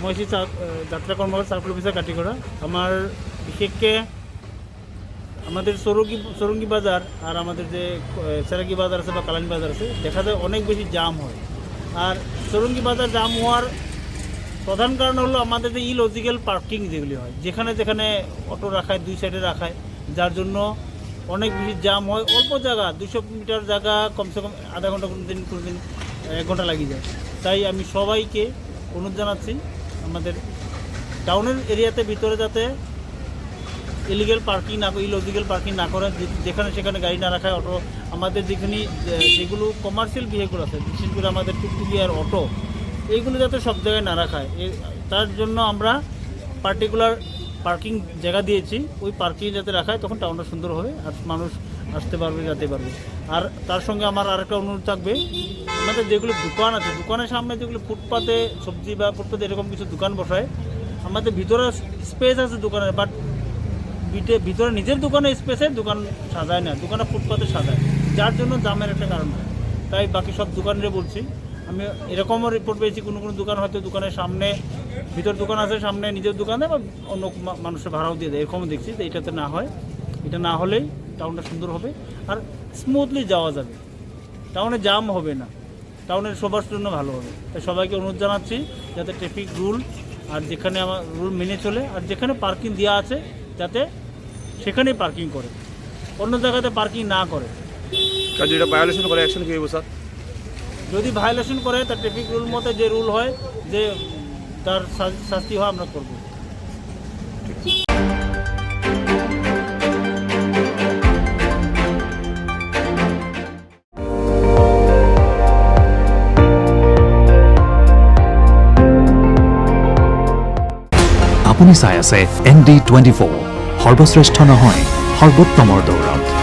মহিষী যাত্রা কর্মকর্তা সার্কেল অফিসার কাটিগড়া। আমার বিশেষকৈ আমাদের সরঙ্গি বাজার আর আমাদের যে সেরাগি বাজার আছে বা কালানি বাজার আছে, দেখা যায় অনেক বেশি জাম হয়। আর সরঙ্গি বাজার জাম হওয়ার প্রধান কারণ হলো আমাদের যে ইলজিক্যাল পার্কিং যেগুলি হয়, যেখানে যেখানে অটো রাখায়, দুই সাইডে রাখায়, যার জন্য অনেক বেশি জাম হয়। অল্প জায়গা, 200 মিটার জায়গা কমসে কম আধা ঘন্টা, কোনো দিন 1 ঘন্টা লাগিয়ে যায়। তাই আমি সবাইকে অনুরোধ জানাচ্ছি আমাদের টাউনের এরিয়াতে ভিতরে যাতে ইলিগেল পার্কিং না, ইলজিক্যাল পার্কিং না করে, যেখানে সেখানে গাড়ি না রাখায়, অটো আমাদের যেগুলো কমার্শিয়াল ভেহিকল আছে, বিশেষ করে আমাদের টুকটুকি আর অটো, এইগুলো যাতে সব জায়গায় না রাখায়, তার জন্য আমরা পার্টিকুলার পার্কিং জায়গা দিয়েছি। ওই পার্কিং যাতে রাখায়, তখন টাউনটা সুন্দর হবে আর মানুষ আসতে পারবে, যেতে পারবে। আর তার সঙ্গে আমার আরেকটা অনুরোধ থাকবে, আমাদের যেগুলো দোকান আছে, দোকানের সামনে যেগুলো ফুটপাতে সবজি বা ফুটপাতে এরকম কিছু দোকান বসায়, আমাদের ভিতরে স্পেস আছে দোকানের, বাট ভিতরে নিজের দোকানে স্পেসে দোকান সাজায় না, দোকানে ফুটপাতে সাজায়, যার জন্য দামের একটা কারণ হয়। তাই বাকি সব দোকানে বলছি, আমি এরকমও রিপোর্ট পেয়েছি কোনো দোকান হয়তো দোকানের সামনে, ভিতর দোকান আছে সামনে নিজের দোকানে, বা অন্য মানুষের ভাড়াও দিয়ে দেয়, এরকমও দেখছি। তো এটাতে না হয়, এটা না হলেই টাউনটা সুন্দর হবে আর স্মুথলি যাওয়া যাবে, টাউনে জাম হবে না, টাউনের সবার জন্য ভালো হবে। তাই সবাইকে অনুরোধ জানাচ্ছি যাতে ট্রাফিক রুল আর যেখানে আমার রুল মেনে চলে, আর যেখানে পার্কিং দেওয়া আছে যাতে সেখানেই পার্কিং করে, অন্য জায়গাতে পার্কিং না করে। কারণ যেটা ভায়োলেশন করে অ্যাকশন কী হবে স্যার? যদি ভায়োলেশন করে, তার ট্রাফিক রুল মতে যে রুল হয়, যে তার শাস্তি হয়, আমরা করব। আপুনি চাই আছে ND24, সৰ্বশ্ৰেষ্ঠ নহয় সৰ্বোত্তমৰ দৌৰত।